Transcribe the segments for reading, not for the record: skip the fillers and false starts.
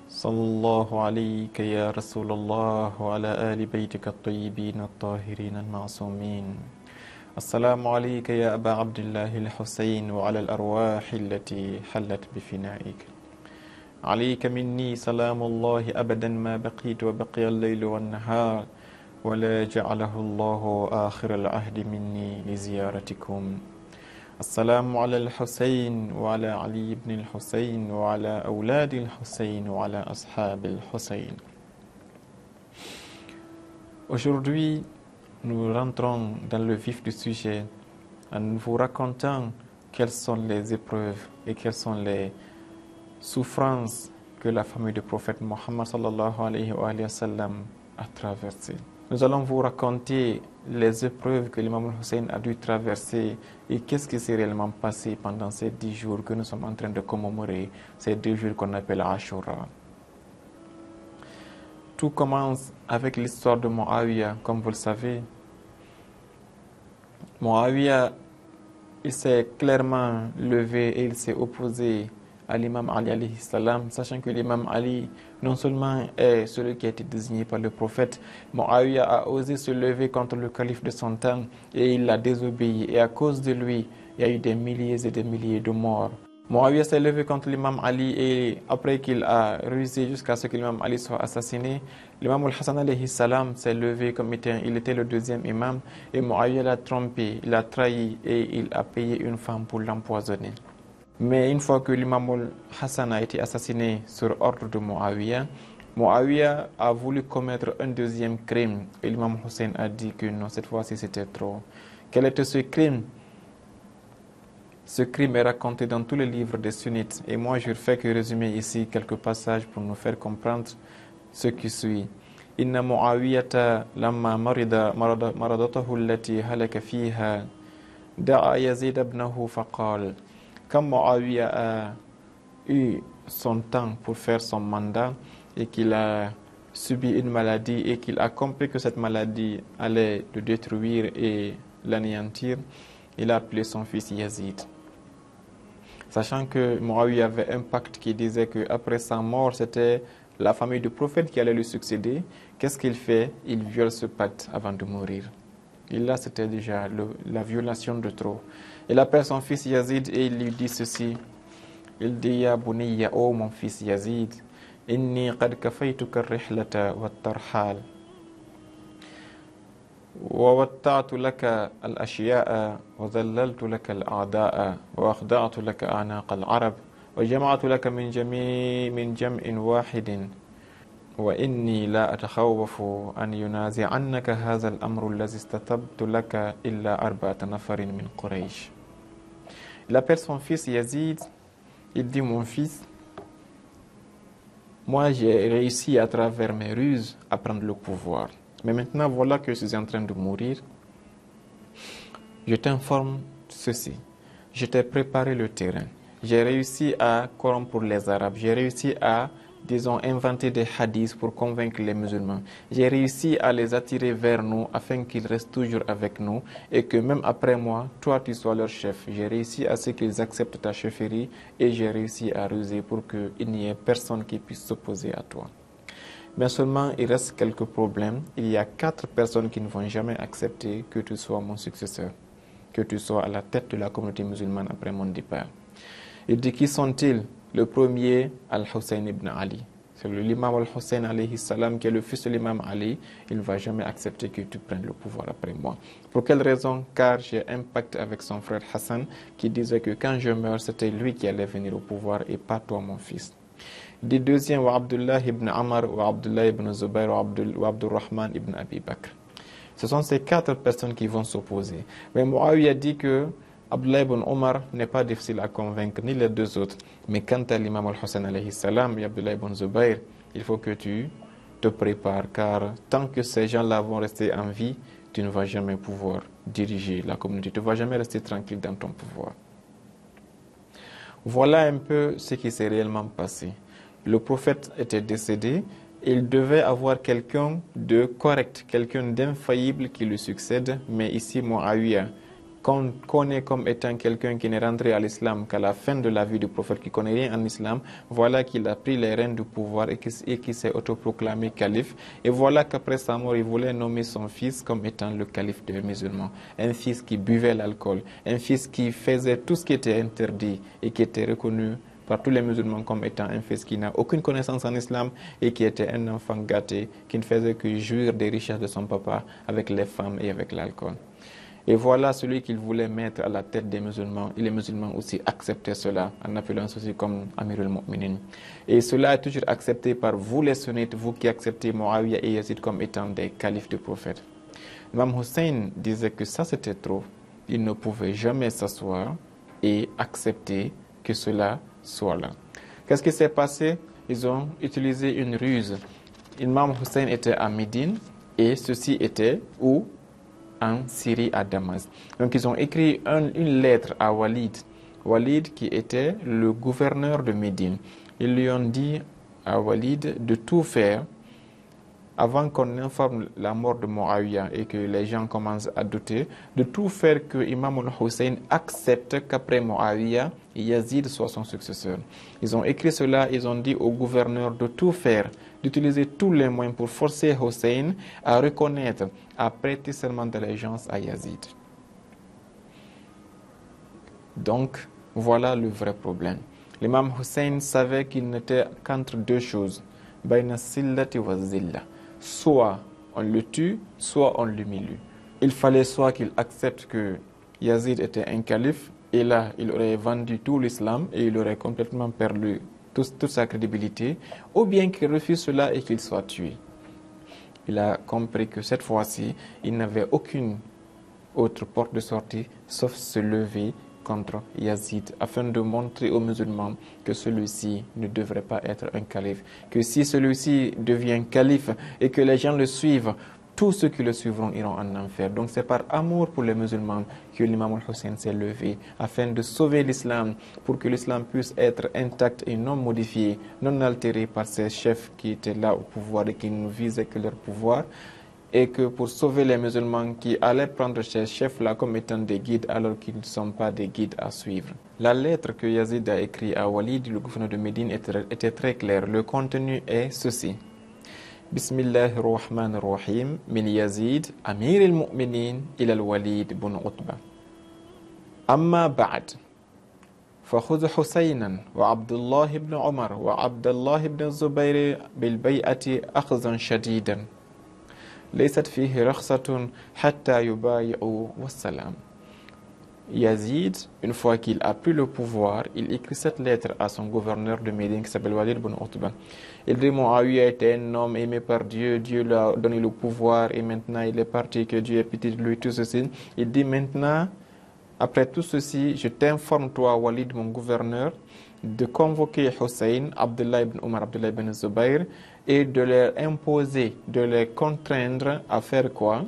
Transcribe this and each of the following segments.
صلى الله عليك يا رسول الله وعلى آل بيتك الطيبين الطاهرين المعصومين. السلام عليك يا أبا عبد الله الحسين وعلى الأرواح التي حلت بفنائك. عليك مني سلام الله أبدا ما بقيت وبقي الليل والنهار، ولا جعله الله آخر العهد مني لزيارتكم. السلام على الحسين وعلى علي بن الحسين وعلى أولاد الحسين وعلى أصحاب الحسين. Aujourd'hui, nous rentrons dans le vif du sujet en vous racontant quelles sont les épreuves et quelles sont les souffrances que la famille du prophète Mohammed sallallahu alayhi wa sallam a traversées. Nous allons vous raconter les épreuves que l'imam Hussein a dû traverser et qu'est-ce qui s'est réellement passé pendant ces 10 jours que nous sommes en train de commémorer, ces 2 jours qu'on appelle Ashura. Tout commence avec l'histoire de Muawiyah, comme vous le savez. Muawiyah, il s'est clairement levé et il s'est opposé à l'imam Ali alayhi salam, sachant que l'imam Ali non seulement est celui qui a été désigné par le prophète, Muawiyah a osé se lever contre le calife de son temps et il l'a désobéi, et à cause de lui, il y a eu des milliers et des milliers de morts. Muawiyah s'est levé contre l'imam Ali et après qu'il a rusé jusqu'à ce que l'imam Ali soit assassiné, l'imam al-Hassan alayhi salam s'est levé comme il était le 2e imam, et Muawiyah l'a trompé, il l'a trahi et il a payé une femme pour l'empoisonner. Mais une fois que l'imam al-Hassan a été assassiné sur ordre de Muawiyah, Muawiyah a voulu commettre un 2e crime et l'imam Hussein a dit que non, cette fois-ci c'était trop. Quel était ce crime? Ce crime est raconté dans tous les livres des sunnites et moi je ne fais que résumer ici quelques passages pour nous faire comprendre ce qui suit. Inna Muawiyata lamma maradatahu allati halaka fiha da'a Yazid ibnahu faqal. Quand Muawiyah a eu son temps pour faire son mandat et qu'il a subi une maladie et qu'il a compris que cette maladie allait le détruire et l'anéantir, il a appelé son fils Yazid. Sachant que Muawiyah avait un pacte qui disait qu'après sa mort, c'était la famille du prophète qui allait lui succéder, qu'est-ce qu'il fait? Il viole ce pacte avant de mourir. Et là, c'était déjà la violation de trop. Il appelle son fils Yazid et il lui dit ceci. Il dit, Ya bunayya, oh mon fils Yazid, inni qad kafaytuka ar-rihlata wat-tarhal. ووطعت لك الأشياء وذللت لك الأعداء وأخضعت لك أعناق العرب وجمعت لك من جمع واحد وإني لا أتخوف أن ينازعنك هذا الأمر الذي استتبت لك إلا 4 نفر من قريش. Il appelle son fils Yazid, il dit, mon fils, moi j'ai réussi à travers mes ruses à prendre le pouvoir. Mais maintenant, voilà que je suis en train de mourir. Je t'informe ceci. Je t'ai préparé le terrain. J'ai réussi à corrompre les Arabes. J'ai réussi à, disons, inventer des hadiths pour convaincre les musulmans. J'ai réussi à les attirer vers nous afin qu'ils restent toujours avec nous et que même après moi, toi, tu sois leur chef. J'ai réussi à ce qu'ils acceptent ta chefferie et j'ai réussi à ruser pour qu'il n'y ait personne qui puisse s'opposer à toi. Mais seulement, il reste quelques problèmes. Il y a 4 personnes qui ne vont jamais accepter que tu sois mon successeur, que tu sois à la tête de la communauté musulmane après mon départ. Il dit, qui sont-ils? Le premier, Al-Hussein ibn Ali. C'est l'imam Al-Hussein alayhi salam qui est le fils de l'imam Ali. Il ne va jamais accepter que tu prennes le pouvoir après moi. Pour quelle raison? Car j'ai un pacte avec son frère Hassan qui disait que quand je meurs, c'était lui qui allait venir au pouvoir et pas toi, mon fils. Des deuxièmes, wa Abdullah ibn Amr, wa Abdullah ibn Zubayr, wa Abdurrahman ibn Abi Bakr. Ce sont ces 4 personnes qui vont s'opposer. Mais Muawiyah dit que Abdullah ibn Omar n'est pas difficile à convaincre, ni les 2 autres. Mais quant à l'imam al-Hussein alayhi salam et Abdullah ibn Zubayr, il faut que tu te prépares, car tant que ces gens-là vont rester en vie, tu ne vas jamais pouvoir diriger la communauté, tu ne vas jamais rester tranquille dans ton pouvoir. Voilà un peu ce qui s'est réellement passé. Le prophète était décédé, il devait avoir quelqu'un de correct, quelqu'un d'infaillible qui le succède, mais ici Muawiyah, qu'on connaît comme étant quelqu'un qui n'est rentré à l'islam qu'à la fin de la vie du prophète, qui connaît rien en islam, voilà qu'il a pris les rênes du pouvoir et qui s'est autoproclamé calife. Et voilà qu'après sa mort, il voulait nommer son fils comme étant le calife des musulmans. Un fils qui buvait l'alcool, un fils qui faisait tout ce qui était interdit et qui était reconnu par tous les musulmans comme étant un fils qui n'a aucune connaissance en islam et qui était un enfant gâté, qui ne faisait que jouir des richesses de son papa avec les femmes et avec l'alcool. Et voilà celui qu'il voulait mettre à la tête des musulmans. Et les musulmans aussi acceptaient cela en appelant ceci comme Amir al-Mu'minin. Et cela est toujours accepté par vous les sunnites, vous qui acceptez Muawiyah et Yazid comme étant des califes du prophète. Imam Hussein disait que ça c'était trop. Il ne pouvait jamais s'asseoir et accepter que cela soit là. Qu'est-ce qui s'est passé? Ils ont utilisé une ruse. Imam Hussein était à Médine et ceci était où? En Syrie, à Damas. Donc ils ont écrit une lettre à Walid. Walid qui était le gouverneur de Médine. Ils lui ont dit à Walid de tout faire avant qu'on informe la mort de Muawiyah et que les gens commencent à douter, de tout faire que Imam al-Hussein accepte qu'après Muawiyah, Yazid soit son successeur. Ils ont écrit cela, ils ont dit au gouverneur de tout faire, d'utiliser tous les moyens pour forcer Hussein à reconnaître, à prêter seulement d'allégeance à Yazid. Donc, voilà le vrai problème. L'imam Hussein savait qu'il n'était qu'entre deux choses, bayna sillati wa zilla. Soit on le tue, soit on l'humilie. Il fallait soit qu'il accepte que Yazid était un calife, et là, il aurait vendu tout l'islam et il aurait complètement perdu toute sa crédibilité, ou bien qu'il refuse cela et qu'il soit tué. Il a compris que cette fois-ci, il n'avait aucune autre porte de sortie, sauf se lever contre Yazid, afin de montrer aux musulmans que celui-ci ne devrait pas être un calife, que si celui-ci devient calife et que les gens le suivent, tous ceux qui le suivront iront en enfer. Donc c'est par amour pour les musulmans que l'imam al-Hussein s'est levé, afin de sauver l'islam, pour que l'islam puisse être intact et non modifié, non altéré par ces chefs qui étaient là au pouvoir et qui ne visaient que leur pouvoir, et que pour sauver les musulmans qui allaient prendre ces chefs-là comme étant des guides alors qu'ils ne sont pas des guides à suivre. La lettre que Yazid a écrite à Walid, le gouverneur de Médine, était très claire. Le contenu est ceci. Bismillahir Rahmanir Rahim, min Yazid, Amir al-Mu'minin, ila al-Walid ibn Utba. Amma ba'd. فخذ حسينا وعبد الله بن عمر وعبد الله بن الزبير بالبيعة أخذا شديدا ليست فيه رخصة حتى يبايعوا والسلام. Yazid, une fois qu'il a pris le pouvoir, il écrit cette lettre à son gouverneur de Médine qui s'appelle Walid ibn Utba. Il dit Muawiyah était un homme aimé par Dieu, Dieu lui a donné le pouvoir et maintenant il est parti, que Dieu ait pitié de lui, tout ceci. Il dit maintenant, après tout ceci, je t'informe toi Walid, mon gouverneur, de convoquer Hussein, Abdullah ibn Omar, Abdullah ibn Zubayr et de leur imposer, de les contraindre à faire quoi?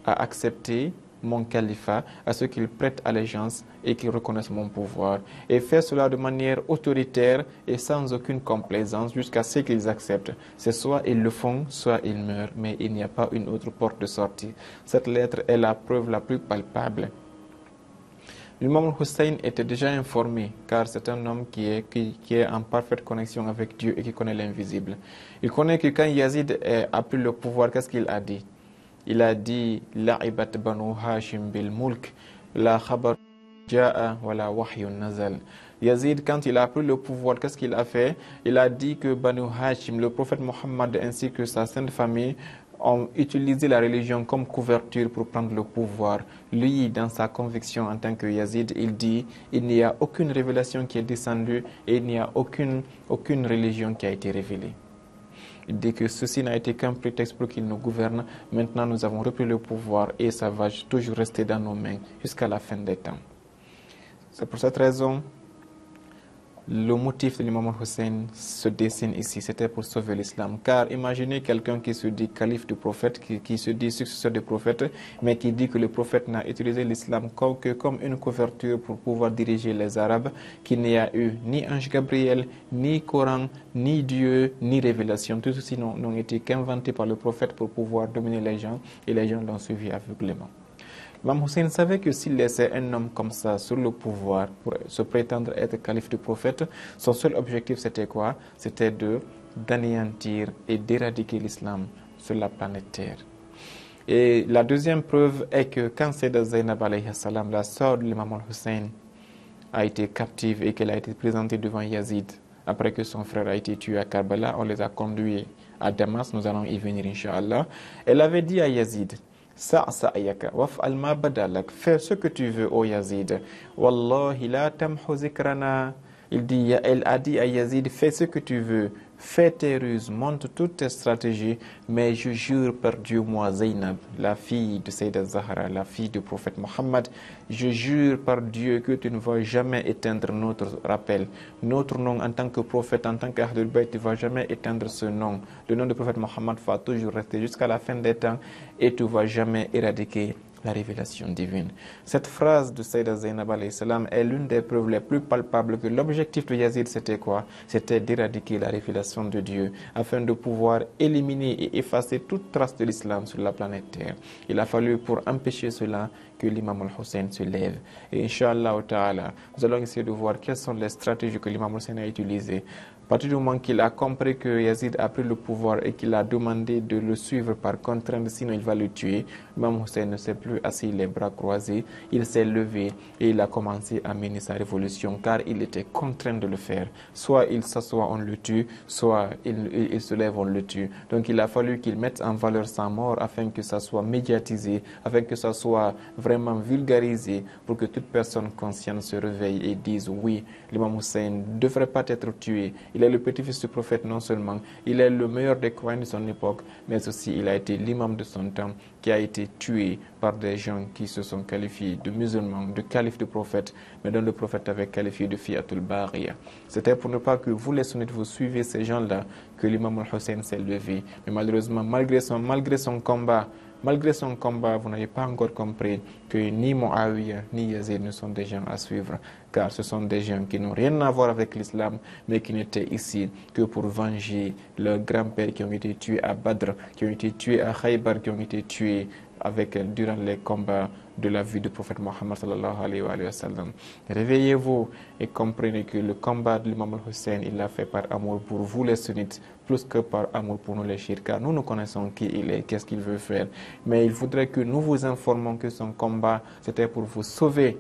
À accepter mon califat, à ce qu'ils prêtent allégeance et qu'ils reconnaissent mon pouvoir. Et faire cela de manière autoritaire et sans aucune complaisance jusqu'à ce qu'ils acceptent. C'est soit ils le font, soit ils meurent, mais il n'y a pas une autre porte de sortie. Cette lettre est la preuve la plus palpable. L'imam Hussein était déjà informé, car c'est un homme qui est en parfaite connexion avec Dieu et qui connaît l'invisible. Il connaît que quand Yazid a pris le pouvoir, qu'est-ce qu'il a dit? Il a dit La'ibat banu Hashim bil mulk, la khabar ja'a wa la wahyun nazal. Yazid, quand il a pris le pouvoir, qu'est-ce qu'il a fait? Il a dit que Banu Hashim, le prophète Mohammed ainsi que sa sainte famille, ont utilisé la religion comme couverture pour prendre le pouvoir. Lui, dans sa conviction en tant que Yazid, il dit il n'y a aucune révélation qui est descendue et il n'y a aucune religion qui a été révélée. Il dit que ceci n'a été qu'un prétexte pour qu'il nous gouverne. Maintenant, nous avons repris le pouvoir et ça va toujours rester dans nos mains jusqu'à la fin des temps. C'est pour cette raison le motif de l'imam Hussein se dessine ici, c'était pour sauver l'islam. Car imaginez quelqu'un qui se dit calife du prophète, qui se dit successeur du prophète, mais qui dit que le prophète n'a utilisé l'islam que comme une couverture pour pouvoir diriger les Arabes, qu'il n'y a eu ni ange Gabriel, ni Coran, ni Dieu, ni révélation. Tout ceci n'ont été qu'inventés par le prophète pour pouvoir dominer les gens, et les gens l'ont suivi aveuglément. Imam Hussein savait que s'il laissait un homme comme ça sur le pouvoir pour se prétendre être calife du prophète, son seul objectif c'était quoi? C'était d'anéantir et d'éradiquer l'islam sur la planète Terre. Et la deuxième preuve est que quand Sayyidat Zainab alayhi salam, la sœur de l'imam al-Hussein, a été captive et qu'elle a été présentée devant Yazid, après que son frère a été tué à Karbala, on les a conduits à Damas, nous allons y venir Inch'Allah. Elle avait dit à Yazid, Sa'sa'ayaka waf'al ma badalak, fais ce que tu veux, ô Yazid. Wallahi la tamhu zikrana. Elle a dit à Yazid, fais ce que tu veux, fais tes ruses, monte toutes tes stratégies, mais je jure par Dieu, moi Zainab, la fille de Sayyidat Zahra, la fille du prophète Mohammed, je jure par Dieu que tu ne vas jamais éteindre notre rappel. Notre nom en tant que prophète, en tant qu'Ahlul Bayt, tu ne vas jamais éteindre ce nom. Le nom du prophète Mohammed va toujours rester jusqu'à la fin des temps et tu ne vas jamais éradiquer la révélation divine. Cette phrase de Sayyidat Zainab alayhi salam est l'une des preuves les plus palpables que l'objectif de Yazid c'était quoi? C'était d'éradiquer la révélation de Dieu afin de pouvoir éliminer et effacer toute trace de l'islam sur la planète Terre. Il a fallu pour empêcher cela que l'imam al-Hussein se lève. Et Inch'Allah ta'ala, nous allons essayer de voir quelles sont les stratégies que l'imam al-Hussein a utilisées. À partir du moment qu'il a compris que Yazid a pris le pouvoir et qu'il a demandé de le suivre par contrainte, sinon il va le tuer, l'imam Hussein ne s'est plus assis les bras croisés, il s'est levé et il a commencé à mener sa révolution car il était contraint de le faire. Soit il s'assoit, on le tue, soit il se lève, on le tue. Donc il a fallu qu'il mette en valeur sa mort afin que ça soit médiatisé, afin que ça soit vraiment vulgarisé pour que toute personne consciente se réveille et dise oui, l'imam Hussein ne devrait pas être tué. Il est le petit-fils du prophète non seulement, il est le meilleur des croyants de son époque, mais aussi il a été l'imam de son temps qui a été tué par des gens qui se sont qualifiés de musulmans, de califes de prophètes, mais dont le prophète avait qualifié de fiatul Bariya. C'était pour ne pas que vous les sunnites vous suivez ces gens-là que l'imam al-Hussein s'est levé. Mais malheureusement, malgré son combat, vous n'avez pas encore compris que ni Muawiyah ni Yazid ne sont des gens à suivre, car ce sont des gens qui n'ont rien à voir avec l'islam, mais qui n'étaient ici que pour venger leurs grands-pères qui ont été tués à Badr, qui ont été tués à Khaybar, qui ont été tués durant les combats de la vie du prophète Mohammed sallallahu alayhi wa sallam. Réveillez-vous et comprenez que le combat de l'imam al-Hussein, il l'a fait par amour pour vous les sunnites, plus que par amour pour nous les chiites, car nous connaissons qui il est, qu'est-ce qu'il veut faire. Mais il faudrait que nous vous informions que son combat, c'était pour vous sauver.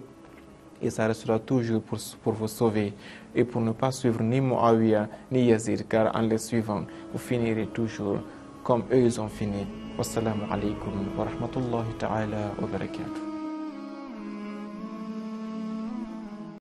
Et ça restera toujours pour vous sauver et pour ne pas suivre ni Muawiyah ni Yazid, car en les suivant, vous finirez toujours comme eux ils ont fini. Wassalamu alaikum wa rahmatullahi ta'ala wa barakatuh.